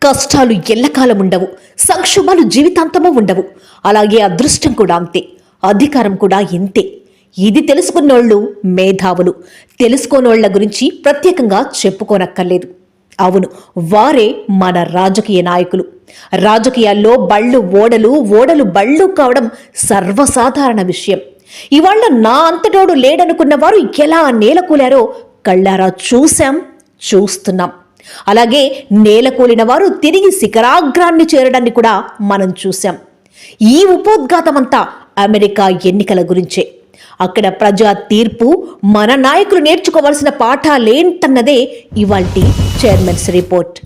కష్టాలు ఎల్లకాలం ఉండవు, సంక్షోభాలు జీవితాంతమూ ఉండవు. అలాగే అదృష్టం కూడా అంతే, అధికారం కూడా ఇంతే. ఇది తెలుసుకున్నోళ్ళు మేధావులు, తెలుసుకోనోళ్ల గురించి ప్రత్యేకంగా చెప్పుకోనక్కర్లేదు. అవును, వారే మన రాజకీయ నాయకులు. రాజకీయాల్లో బళ్ళు ఓడలు, ఓడలు బళ్ళు కావడం సర్వసాధారణ విషయం. ఇవాళ నా అంతటోడు లేడనుకున్న వారు ఎలా నేలకూలారో కళ్ళారా చూశాం, చూస్తున్నాం. అలాగే నేలకూలిన వారు తిరిగి శిఖరాగ్రాన్ని చేరడాన్ని కూడా మనం చూశాం. ఈ ఉపోద్ఘాతమంతా అమెరికా ఎన్నికల గురించే. అక్కడ ప్రజా తీర్పు, మన నాయకులు నేర్చుకోవాల్సిన పాఠాలేంటన్నదే ఇవాల్టి చైర్మన్స్ రిపోర్ట్.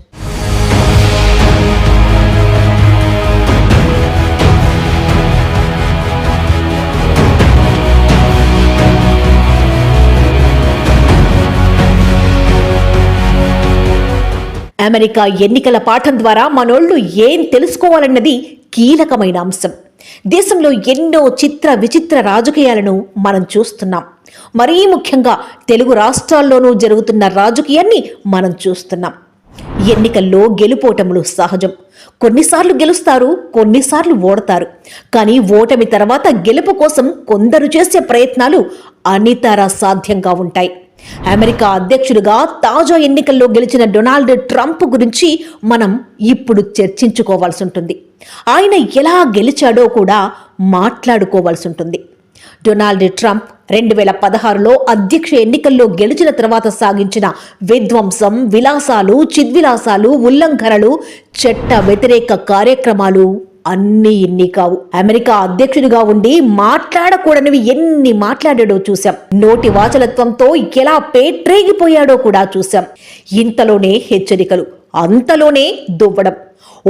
అమెరికా ఎన్నికల పాఠం ద్వారా మనోళ్లు ఏం తెలుసుకోవాలన్నది కీలకమైన అంశం. దేశంలో ఎన్నో చిత్ర విచిత్ర రాజకీయాలను మనం చూస్తున్నాం. మరీ ముఖ్యంగా తెలుగు రాష్ట్రాల్లోనూ జరుగుతున్న రాజకీయాన్ని మనం చూస్తున్నాం. ఎన్నికల్లో గెలుపోటములు సహజం. కొన్నిసార్లు గెలుస్తారు, కొన్నిసార్లు ఓడతారు. కానీ ఓటమి తర్వాత గెలుపు కోసం కొందరు చేసే ప్రయత్నాలు అనితర సాధ్యంగా ఉంటాయి. అమెరికా అధ్యక్షుడిగా తాజా ఎన్నికల్లో గెలిచిన డొనాల్డ్ ట్రంప్ గురించి మనం ఇప్పుడు చర్చించుకోవాల్సి ఉంటుంది. ఆయన ఎలా గెలిచాడో కూడా మాట్లాడుకోవాల్సి ఉంటుంది. డొనాల్డ్ ట్రంప్ 2016లో అధ్యక్ష ఎన్నికల్లో గెలిచిన తర్వాత సాగించిన విధ్వంసం, విలాసాలు, చిద్విలాసాలు, ఉల్లంఘనలు, చట్ట వ్యతిరేక కార్యక్రమాలు అన్నీ ఇన్ని కావు. అమెరికా అధ్యక్షుడిగా ఉండి మాట్లాడకూడనివి ఎన్ని మాట్లాడాడో చూశాం. నోటి వాచలత్వంతో ఎలా పేట్రేగిపోయాడో కూడా చూశాం. ఇంతలోనే హెచ్చరికలు, అంతలోనే దువ్వడం.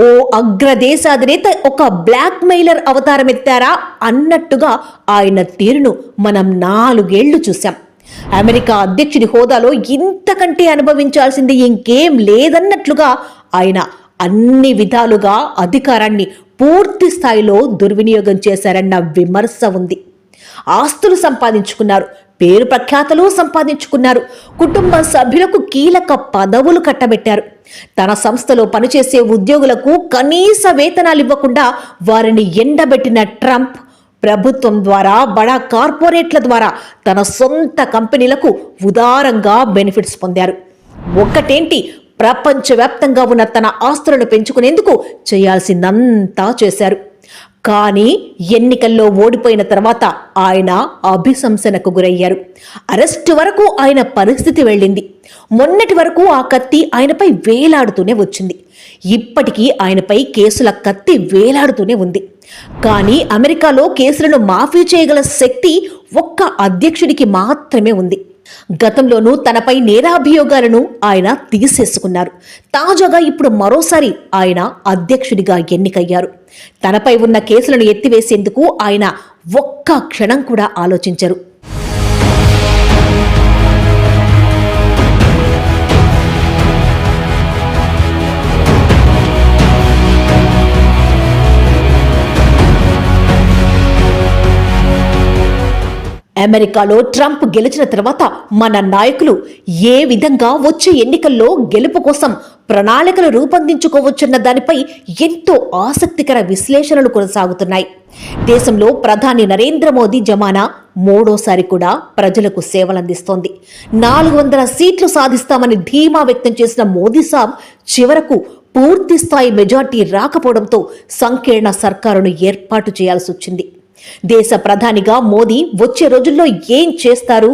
ఓ అగ్రదేశాధినేత ఒక బ్లాక్ మెయిలర్ అవతారమెత్తారా అన్నట్టుగా ఆయన తీరును మనం 4 ఏళ్లు చూశాం. అమెరికా అధ్యక్షుడి హోదాలో ఇంతకంటే అనుభవించాల్సింది ఇంకేం లేదన్నట్లుగా ఆయన అన్ని విధాలుగా అధికారాన్ని పూర్తి స్థాయిలో దుర్వినియోగం చేశారన్న విమర్శ ఉంది. ఆస్తులు సంపాదించుకున్నారు, పేరు ప్రఖ్యాతలు సంపాదించుకున్నారు, కుటుంబ సభ్యులకు కీలక పదవులు కట్టబెట్టారు. తన సంస్థలో పనిచేసే ఉద్యోగులకు కనీస వేతనాలు ఇవ్వకుండా వారిని ఎండబెట్టిన ట్రంప్ ప్రభుత్వం ద్వారా, బడా కార్పొరేట్ల ద్వారా తన సొంత కంపెనీలకు ఉదారంగా బెనిఫిట్స్ పొందారు. ఒక్కటేంటి, ప్రపంచవ్యాప్తంగా ఉన్న తన ఆస్తులను పెంచుకునేందుకు చేయాల్సిందంతా చేశారు. కానీ ఎన్నికల్లో ఓడిపోయిన తర్వాత ఆయన అభిశంసనకు గురయ్యారు. అరెస్టు వరకు ఆయన పరిస్థితి వెళ్ళింది. మొన్నటి వరకు ఆ కత్తి ఆయనపై వేలాడుతూనే వచ్చింది. ఇప్పటికీ ఆయనపై కేసుల కత్తి వేలాడుతూనే ఉంది. కానీ అమెరికాలో కేసులను మాఫీ చేయగల శక్తి ఒక్క అధ్యక్షుడికి మాత్రమే ఉంది. గతంలోనూ తనపై నేరాభియోగాలను ఆయన తీసేసుకున్నారు. తాజాగా ఇప్పుడు మరోసారి ఆయన అధ్యక్షుడిగా ఎన్నికయ్యారు. తనపై ఉన్న కేసులను ఎత్తివేసేందుకు ఆయన ఒక్క క్షణం కూడా ఆలోచించరు. అమెరికాలో ట్రంప్ గెలిచిన తర్వాత మన నాయకులు ఏ విధంగా వచ్చే ఎన్నికల్లో గెలుపు కోసం ప్రణాళికలు రూపొందించుకోవచ్చన్న దానిపై ఎంతో ఆసక్తికర విశ్లేషణలు కొనసాగుతున్నాయి. దేశంలో ప్రధాని నరేంద్ర మోదీ జమానా 3వ కూడా ప్రజలకు సేవలందిస్తోంది. 400 సీట్లు సాధిస్తామని ధీమా వ్యక్తం చేసిన మోదీ సాబ్ చివరకు పూర్తి స్థాయి మెజార్టీ రాకపోవడంతో సంకీర్ణ సర్కారును ఏర్పాటు చేయాల్సి వచ్చింది. దేశ ప్రధానిగా మోదీ వచ్చే రోజుల్లో ఏం చేస్తారు?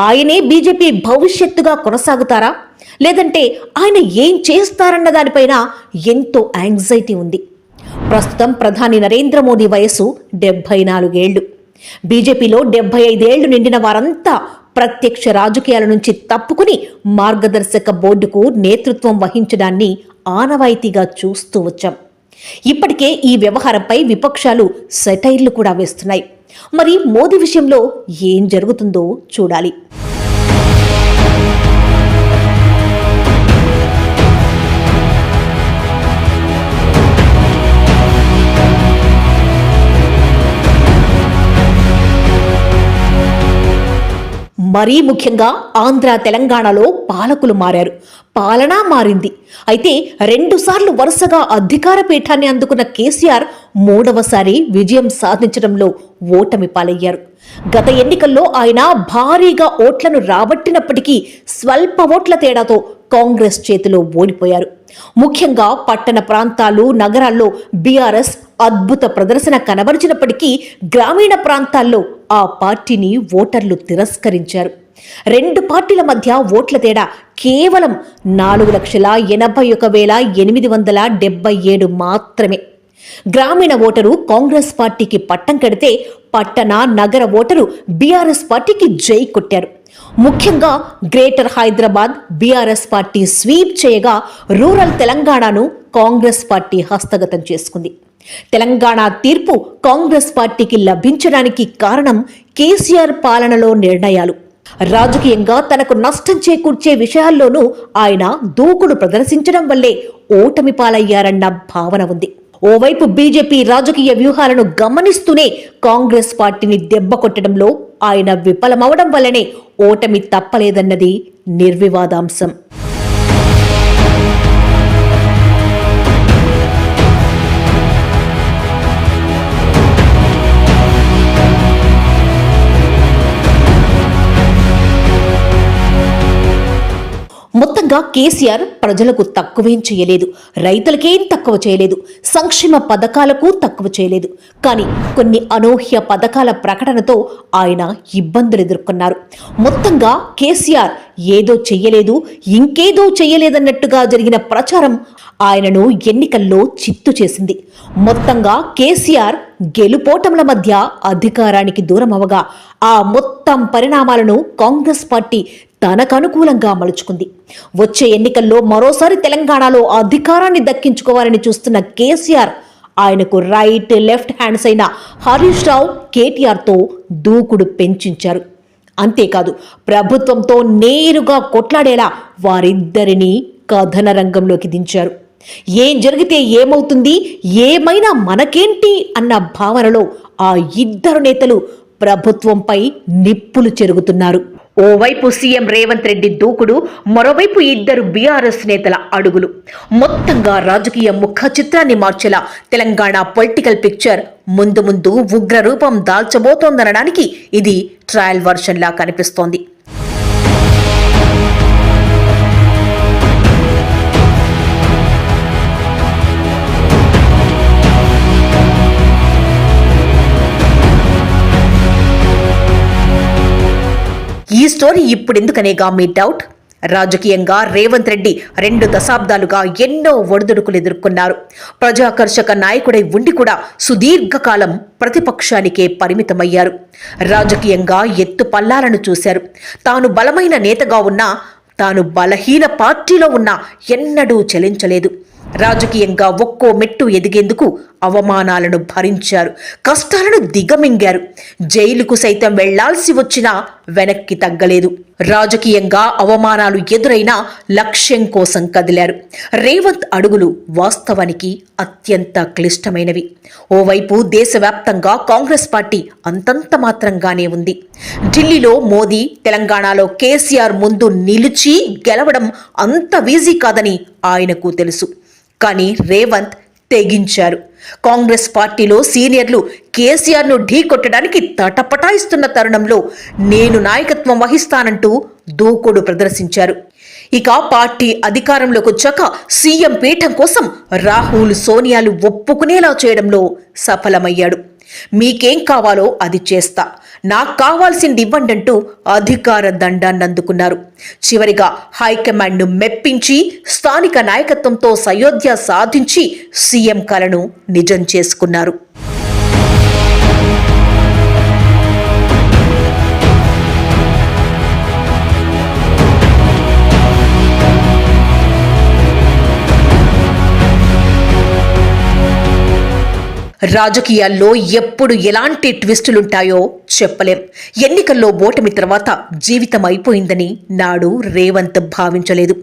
ఆయనే బీజేపీ భవిష్యత్తుగా కొనసాగుతారా, లేదంటే ఆయన ఏం చేస్తారన్న దానిపైన ఎంతో యాంగ్జైటీ ఉంది. ప్రస్తుతం ప్రధాని నరేంద్ర మోదీ వయసు 74 ఏళ్లు. బీజేపీలో 75 ఏళ్లు నిండిన వారంతా ప్రత్యక్ష రాజకీయాల నుంచి తప్పుకుని మార్గదర్శక బోర్డుకు నేతృత్వం వహించడాన్ని ఆనవాయితీగా చూస్తూ వచ్చాం. ఇప్పటికే ఈ వ్యవహారంపై విపక్షాలు సెటైర్లు కూడా వేస్తున్నాయి. మరి మోదీ విషయంలో ఏం జరుగుతుందో చూడాలి. మరీ ముఖ్యంగా ఆంధ్ర తెలంగాణలో పాలకులు మారారు, పాలన మారింది. అయితే 2 సార్లు వరుసగా అధికార పీఠాన్ని అందుకున్న కేసీఆర్ మూడవసారి విజయం సాధించడంలో ఓటమి పాలయ్యారు. గత ఎన్నికల్లో ఆయన భారీగా ఓట్లను రాబట్టినప్పటికీ స్వల్ప ఓట్ల తేడాతో కాంగ్రెస్ చేతిలో ఓడిపోయారు. ముఖ్యంగా పట్టణ ప్రాంతాలు, నగరాల్లో బీఆర్ఎస్ అద్భుత ప్రదర్శన కనబరిచినప్పటికీ గ్రామీణ ప్రాంతాల్లో ఆ పార్టీని ఓటర్లు తిరస్కరించారు. 2 పార్టీల మధ్య ఓట్ల తేడా కేవలం 4,81,877 మాత్రమే. గ్రామీణ ఓటరు కాంగ్రెస్ పార్టీకి పట్టం కడితే పట్టణ, నగర ఓటరు బీఆర్ఎస్ పార్టీకి జై కొట్టారు. ముఖ్యంగా greater Hyderabad BRS party sweep చేయగా రూరల్ తెలంగాణను కాంగ్రెస్ పార్టీ హస్తగతం చేసుకుంది. తెలంగాణ తీర్పు కాంగ్రెస్ పార్టీకి లభించడానికి కారణం కేసీఆర్ పాలనలో నిర్ణయాలు. రాజకీయంగా తనకు నష్టం చేకూర్చే విషయాల్లోనూ ఆయన దూకుడు ప్రదర్శించడం వల్లే ఓటమి పాలయ్యారన్న భావన ఉంది. ఓవైపు బీజేపీ రాజకీయ వ్యూహాలను గమనిస్తూనే కాంగ్రెస్ పార్టీని దెబ్బ కొట్టడంలో ఆయన విఫలమవడం వల్లనే ఓటమి తప్పలేదన్నది నిర్వివాదాంశం. మొత్తంగా కేసీఆర్ ప్రజలకు తక్కువేం చేయలేదు, రైతులకేం తక్కువ చేయలేదు, సంక్షేమ పథకాలకు తక్కువ చేయలేదు. కానీ కొన్ని అనూహ్య పథకాల ప్రకటనతో ఆయన ఇబ్బందులు ఎదుర్కొన్నారు. మొత్తంగా కేసీఆర్ ఏదో చెయ్యలేదు, ఇంకేదో చెయ్యలేదన్నట్టుగా జరిగిన ప్రచారం ఆయనను ఎన్నికల్లో చిత్తు చేసింది. మొత్తంగా కేసీఆర్ గెలుపోటముల మధ్య అధికారానికి దూరం అవగా ఆ మొత్తం పరిణామాలను కాంగ్రెస్ పార్టీ తనకనుకూలంగా మలుచుకుంది. వచ్చే ఎన్నికల్లో మరోసారి తెలంగాణలో అధికారాన్ని దక్కించుకోవాలని చూస్తున్న కేసీఆర్ ఆయనకు రైట్, లెఫ్ట్ హ్యాండ్స్ అయిన హరీష్ రావు, కేటీఆర్తో దూకుడు పెంచించారు. అంతేకాదు ప్రభుత్వంతో నేరుగా కొట్లాడేలా వారిద్దరినీ కథన రంగంలోకి దించారు. ఏం జరిగితే ఏమవుతుంది, ఏమైనా మనకేంటి అన్న భావనలో ఆ ఇద్దరు నేతలు ప్రభుత్వంపై నిప్పులు చెరుగుతున్నారు. ఓవైపు సీఎం రేవంత్ రెడ్డి దూకుడు, మరోవైపు ఇద్దరు బీఆర్ఎస్ నేతల అడుగులు. మొత్తంగా రాజకీయ ముఖ చిత్రాన్ని మార్చేలా తెలంగాణ పొలిటికల్ పిక్చర్ ముందు ముందు ఉగ్ర రూపం దాల్చబోతోందనడానికి ఇది ట్రయల్ వర్షన్లా కనిపిస్తోంది. ఈ స్టోరీ ఇప్పుడెందుకనేగా మీ డౌట్? రాజకీయంగా రేవంత్ రెడ్డి 2 దశాబ్దాలుగా ఎన్నో ఒడిదుడుకులు ఎదుర్కొన్నారు. ప్రజాకర్షక నాయకుడై ఉండి కూడా సుదీర్ఘకాలం ప్రతిపక్షానికే పరిమితమయ్యారు. రాజకీయంగా ఎత్తు పల్లాలను చూశారు. తాను బలమైన నేతగా ఉన్నా, తాను బలహీన పార్టీలో ఉన్నా ఎన్నడూ చలించలేదు. రాజకీయంగా ఒక్కో మెట్టు ఎదిగేందుకు అవమానాలను భరించారు, కష్టాలను దిగమింగారు. జైలుకు సైతం వెళ్లాల్సి వచ్చినా వెనక్కి తగ్గలేదు. రాజకీయంగా అవమానాలు ఎదురైనా లక్ష్యం కోసం కదిలారు. రేవంత్ అడుగులు వాస్తవానికి అత్యంత క్లిష్టమైనవి. ఓవైపు దేశవ్యాప్తంగా కాంగ్రెస్ పార్టీ అంతంత మాత్రంగానే ఉంది. ఢిల్లీలో మోదీ, తెలంగాణలో కేసీఆర్ ముందు నిలిచి గెలవడం అంత ఈజీ కాదని ఆయనకు తెలుసు. కానీ రేవంత్ తెగించారు. కాంగ్రెస్ పార్టీలో సీనియర్లు కేసీఆర్ను ఢీకొట్టడానికి తటపటాయిస్తున్న తరుణంలో నేను నాయకత్వం వహిస్తానంటూ దూకుడు ప్రదర్శించారు. ఇక పార్టీ అధికారంలోకి వచ్చాక సీఎం పీఠం కోసం రాహుల్, సోనియాలు ఒప్పుకునేలా చేయడంలో సఫలమయ్యాడు. మీకేం కావాలో అది చేస్తా, నాకు కావాల్సింది ఇవ్వండంటూ అధికార దండాన్ని అందుకున్నారు. చివరిగా హైకమాండ్ను మెప్పించి స్థానిక నాయకత్వంతో సయోధ్య సాధించి సీఎం కలను నిజం చేసుకున్నారు. రాజకీయాల్లో ఎప్పుడు ఎలాంటి ట్విస్టులుంటాయో చెప్పలేం. ఎన్నికల్లో ఓటమి తర్వాత జీవితం అయిపోయిందని నాడు రేవంత్ భావించలేదు.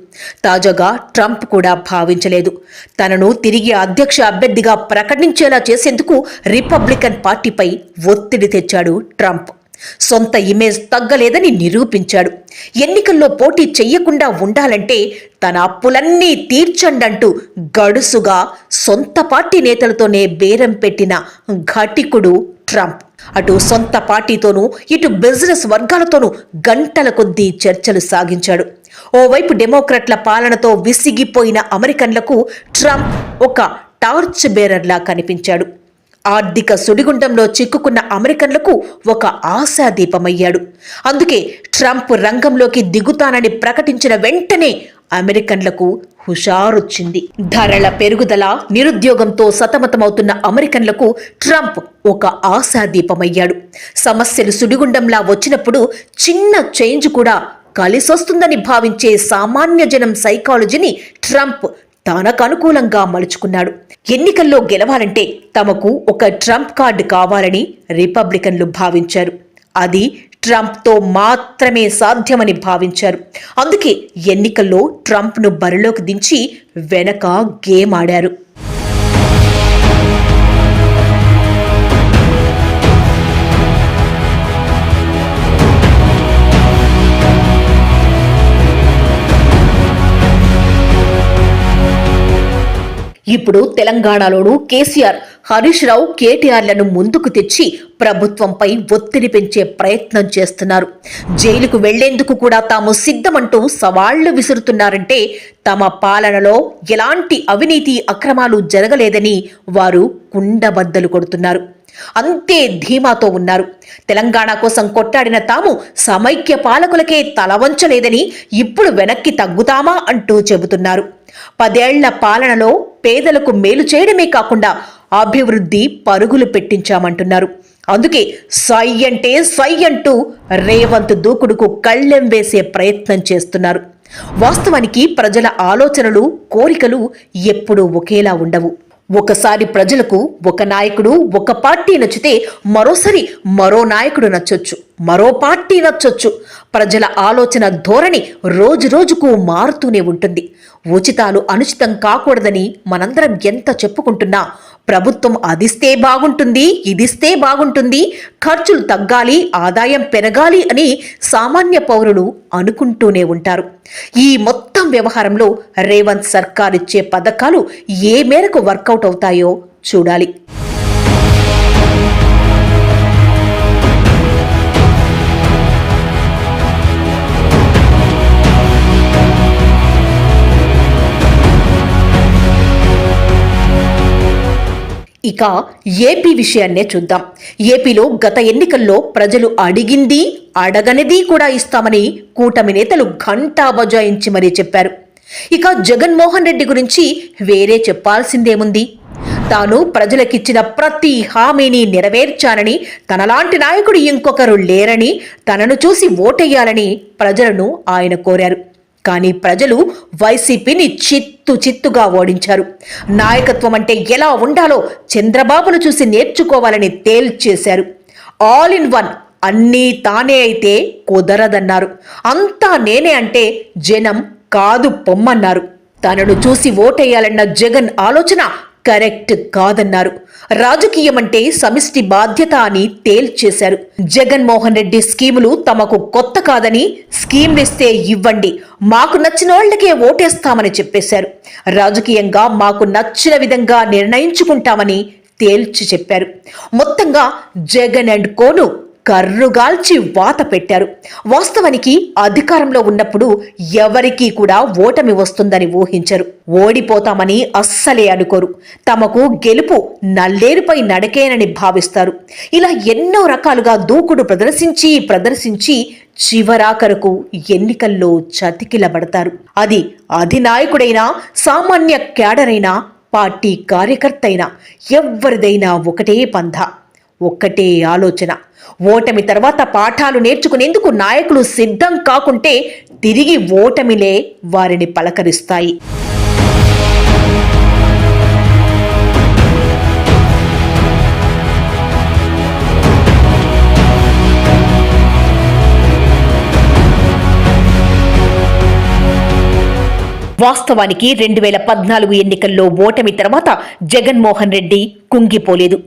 తాజాగా ట్రంప్ కూడా భావించలేదు. తనను తిరిగి అధ్యక్ష అభ్యర్థిగా ప్రకటించేలా చేసేందుకు రిపబ్లికన్ పార్టీపై ఒత్తిడి తెచ్చాడు ట్రంప్. సొంత ఇమేజ్ తగ్గలేదని నిరూపించాడు. ఎన్నికల్లో పోటీ చెయ్యకుండా ఉండాలంటే తన అప్పులన్నీ తీర్చండంటూ గడుసుగా సొంత పార్టీ నేతలతోనే బేరం పెట్టిన ఘటికుడు ట్రంప్. అటు సొంత పార్టీతోనూ ఇటు బిజినెస్ వర్గాలతోనూ గంటల కొద్దీ చర్చలు సాగించాడు. ఓవైపు డెమోక్రాట్ల పాలనతో విసిగిపోయిన అమెరికన్లకు ట్రంప్ ఒక టార్చ్ బేరర్లా కనిపించాడు. ఆర్థిక సుడిగుండంలో చిక్కుకున్న అమెరికన్లకు ఒక ఆశాదీపమయ్యాడు. అందుకే ట్రంప్ రంగంలోకి దిగుతానని ప్రకటించిన వెంటనే అమెరికన్లకు హుషారొచ్చింది. ధరల పెరుగుదల, నిరుద్యోగంతో సతమతమవుతున్న అమెరికన్లకు ట్రంప్ ఒక ఆశాదీపమయ్యాడు. సమస్యలు సుడిగుండంలా వచ్చినప్పుడు చిన్న చేంజ్ కూడా కలిసొస్తుందని భావించే సామాన్య జనం సైకాలజీని ట్రంప్ తనకు అనుకూలంగా మలుచుకున్నాడు. ఎన్నికల్లో గెలవాలంటే తమకు ఒక ట్రంప్ కార్డు కావాలని రిపబ్లికన్లు భావించారు. అది ట్రంప్తో మాత్రమే సాధ్యమని భావించారు. అందుకే ఎన్నికల్లో ట్రంప్ను బరిలోకి దించి వెనక గేమ్ ఆడారు. ఇప్పుడు తెలంగాణలోనూ కేసీఆర్, హరీష్ రావు, కేటీఆర్లను ముందుకు తెచ్చి ప్రభుత్వంపై ఒత్తిడి పెంచే ప్రయత్నం చేస్తున్నారు. జైలుకు వెళ్లేందుకు కూడా తాము సిద్ధమంటూ సవాళ్లు విసురుతున్నారంటే తమ పాలనలో ఎలాంటి అవినీతి అక్రమాలు జరగలేదని వారు కుండబద్దలు కొడుతున్నారు. అంతే ధీమాతో ఉన్నారు. తెలంగాణ కోసం కొట్టాడిన తాము సమైక్య పాలకులకే తలవంచలేదని ఇప్పుడు వెనక్కి తగ్గుతామా అంటూ చెబుతున్నారు. 10 ఏళ్ల పాలనలో పేదలకు మేలు చేయడమే కాకుండా అభివృద్ధి పరుగులు పెట్టించామంటున్నారు. అందుకే సై అంటే సై అంటూ రేవంత్ దూకుడుకు కళ్ళెం వేసే ప్రయత్నం చేస్తున్నారు. వాస్తవానికి ప్రజల ఆలోచనలు, కోరికలు ఎప్పుడూ ఒకేలా ఉండవు. ఒకసారి ప్రజలకు ఒక నాయకుడు, ఒక పార్టీ నచ్చితే మరోసారి మరో నాయకుడు నచ్చొచ్చు, మరో పార్టీ నచ్చొచ్చు. ప్రజల ఆలోచన ధోరణి రోజు రోజుకు మారుతూనే ఉంటుంది. ఉచితాలు అనుచితం కాకూడదని మనందరం ఎంత చెప్పుకుంటున్నా ప్రభుత్వం అదిస్తే బాగుంటుంది, ఇదిస్తే బాగుంటుంది, ఖర్చులు తగ్గాలి, ఆదాయం పెరగాలి అని సామాన్య పౌరులు అనుకుంటూనే ఉంటారు. ఈ మొత్తం వ్యవహారంలో రేవంత్ సర్కార్ ఇచ్చే పథకాలు ఏ మేరకు వర్కౌట్ అవుతాయో చూడాలి. ఇక ఏపీ విషయాన్నే చూద్దాం. ఏపీలో గత ఎన్నికల్లో ప్రజలు అడిగింది, అడగనిది కూడా ఇస్తామని కూటమి నేతలు ఘంటా బజాయించి మరీ చెప్పారు. ఇక జగన్మోహన్ రెడ్డి గురించి వేరే చెప్పాల్సిందేముంది? తాను ప్రజలకిచ్చిన ప్రతి హామీని నెరవేర్చానని, తనలాంటి నాయకుడు ఇంకొకరు లేరని, తనను చూసి ఓటెయ్యాలని ప్రజలను ఆయన కోరారు. కానీ ప్రజలు వైసీపీని చిత్తుగా ఓడించారు. నాయకత్వం అంటే ఎలా ఉండాలో చంద్రబాబును చూసి నేర్చుకోవాలని తేల్చేశారు. ఆల్ ఇన్ వన్, అన్నీ తానే అయితే కుదరదన్నారు. అంతా నేనే అంటే జనం కాదు పొమ్మన్నారు. తనను చూసి ఓటేయాలన్న జగన్ ఆలోచన కరెక్ట్ కాదన్నారు. రాజకీయం అంటే సమిష్టి బాధ్యత అని తేల్చేశారు. జగన్మోహన్ రెడ్డి స్కీములు తమకు కొత్త కాదని, స్కీమ్లిస్తే ఇవ్వండి, మాకు నచ్చిన వాళ్లకే ఓటేస్తామని చెప్పేశారు. రాజకీయంగా మాకు నచ్చిన విధంగా నిర్ణయించుకుంటామని తేల్చి చెప్పారు. మొత్తంగా జగన్ అండ్ కోను కర్రుగాల్చి వాత పెట్టారు. వాస్తవానికి అధికారంలో ఉన్నప్పుడు ఎవరికీ కూడా ఓటమి వస్తుందని ఊహించరు. ఓడిపోతామని అస్సలే అనుకోరు. తమకు గెలుపు నల్లేరుపై నడకేనని భావిస్తారు. ఇలా ఎన్నో రకాలుగా దూకుడు ప్రదర్శించి చివరాఖరకు ఎన్నికల్లో చతికిలబడతారు. అది అధినాయకుడైనా, సామాన్య క్యాడరైనా, పార్టీ కార్యకర్త అయినా ఎవరిదైనా ఒకటే పంథ, ఒక్కటే ఆలోచన. ఓటమి తర్వాత పాఠాలు నేర్చుకునేందుకు నాయకులు సిద్ధం కాకుంటే తిరిగి ఓటమిలే వారిని పలకరిస్తాయి. వాస్తవానికి 2014 ఎన్నికల్లో ఓటమి తర్వాత జగన్మోహన్ రెడ్డి, కుంగిపోలేదు.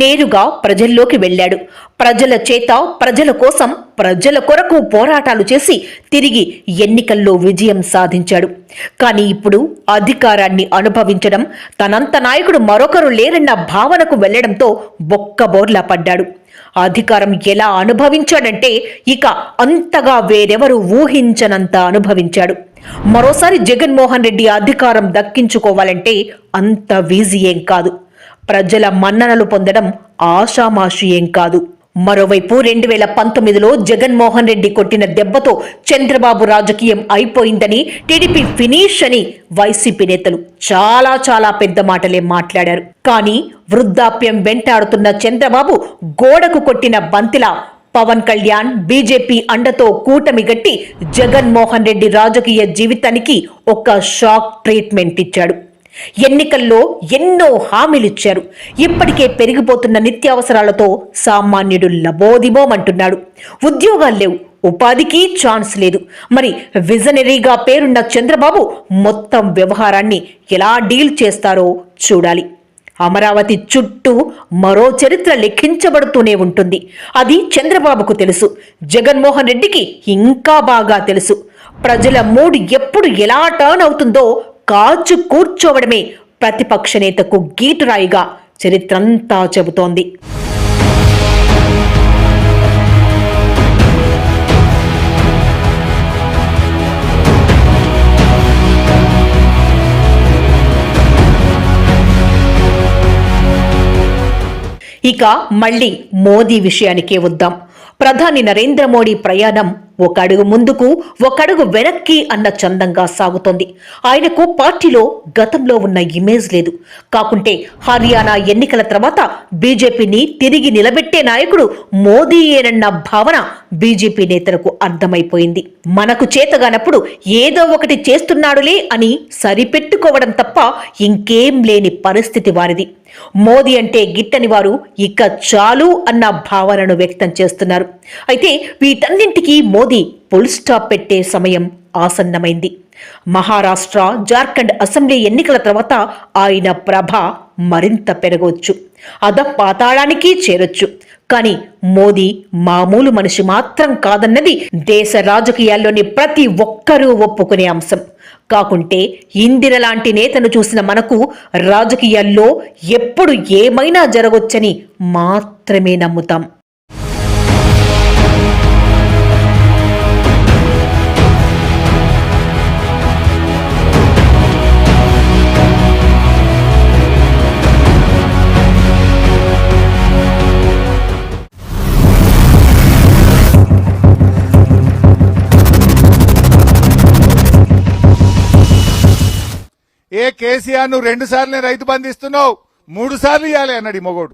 నేరుగా ప్రజల్లోకి వెళ్ళాడు. ప్రజల చేత, ప్రజల కోసం, ప్రజల కొరకు పోరాటాలు చేసి తిరిగి ఎన్నికల్లో విజయం సాధించాడు. కానీ ఇప్పుడు అధికారాన్ని అనుభవించడం, తనంత నాయకుడు మరొకరు లేరన్న భావనకు వెళ్లడంతో బొక్కబోర్లా పడ్డాడు. అధికారం ఎలా అనుభవించాడంటే ఇక అంతగా వేరెవరు ఊహించనంత అనుభవించాడు. మరోసారి జగన్మోహన్ రెడ్డి అధికారం దక్కించుకోవాలంటే అంత వీజీ ఏం కాదు. ప్రజల మన్ననలు పొందడం ఆషామాషి ఏం కాదు. మరోవైపు 2019లో జగన్మోహన్ రెడ్డి కొట్టిన దెబ్బతో చంద్రబాబు రాజకీయం అయిపోయిందని, టీడీపీ ఫినిష్ అని వైసీపీ నేతలు చాలా పెద్ద మాటలే మాట్లాడారు. కానీ వృద్ధాప్యం వెంటాడుతున్న చంద్రబాబు గోడకు కొట్టిన బంతిలా పవన్ కళ్యాణ్, బీజేపీ అండతో కూటమి గట్టి జగన్మోహన్ రెడ్డి రాజకీయ జీవితానికి ఒక షాక్ ట్రీట్మెంట్ ఇచ్చాడు. ఎన్నికల్లో ఎన్నో హామీలిచ్చారు. ఇప్పటికే పెరిగిపోతున్న నిత్యావసరాలతో సామాన్యుడు లబోదిబోమంటున్నాడు. ఉద్యోగాలు లేవు, ఉపాధికి ఛాన్స్ లేదు. మరి విజనరీగా పేరున్న చంద్రబాబు మొత్తం వ్యవహారాన్ని ఎలా డీల్ చేస్తారో చూడాలి. అమరావతి చుట్టూ మరో చరిత్ర లెక్కించబడుతూనే ఉంటుంది. అది చంద్రబాబుకు తెలుసు. జగన్మోహన్ రెడ్డికి ఇంకా బాగా తెలుసు. ప్రజల మూడ్ ఎప్పుడు ఎలా టర్న్ అవుతుందో కాచు కూర్చోవడమే ప్రతిపక్ష నేతకు గీటురాయిగా చరిత్రంతా చెబుతోంది. ఇక మళ్ళీ మోదీ విషయానికే వద్దాం. ప్రధాని నరేంద్ర మోడీ ప్రయాణం ఒక అడుగు ముందుకు, ఒక అడుగు వెనక్కి అన్న చందంగా సాగుతోంది. ఆయనకు పార్టీలో గతంలో ఉన్న ఇమేజ్ లేదు. కాకుంటే హర్యానా ఎన్నికల తర్వాత బీజేపీని తిరిగి నిలబెట్టే నాయకుడు మోదీయేనన్న భావన బీజేపీ నేతలకు అర్థమైపోయింది. మనకు చేతగానప్పుడు ఏదో ఒకటి చేస్తున్నాడులే అని సరిపెట్టుకోవడం తప్ప ఇంకేం లేని పరిస్థితి వారిది. మోదీ అంటే గిట్టని వారు ఇక చాలు అన్న భావనను వ్యక్తం చేస్తున్నారు. అయితే వీటన్నింటికీ మోదీ ఫుల్ స్టాప్ పెట్టే సమయం ఆసన్నమైంది. మహారాష్ట్ర, జార్ఖండ్ అసెంబ్లీ ఎన్నికల తర్వాత ఆయన ప్రభ మరింత పెరగవచ్చు, అధపాతాళానికి చేరొచ్చు. కానీ మోదీ మామూలు మనిషి మాత్రం కాదన్నది దేశ రాజకీయాల్లోని ప్రతి ఒక్కరూ ఒప్పుకునే అంశం. కాకుంటే ఇందిర లాంటి నేతను చూసిన మనకు రాజకీయాల్లో ఎప్పుడు ఏమైనా జరగొచ్చని మాత్రమే నమ్ముతాం. కేసీఆర్ నువ్వు 2 సార్లు రైతు బంధు ఇస్తున్నావు, 3 సార్లు ఇవ్వాలి అన్నాడు ఈ మొగోడు.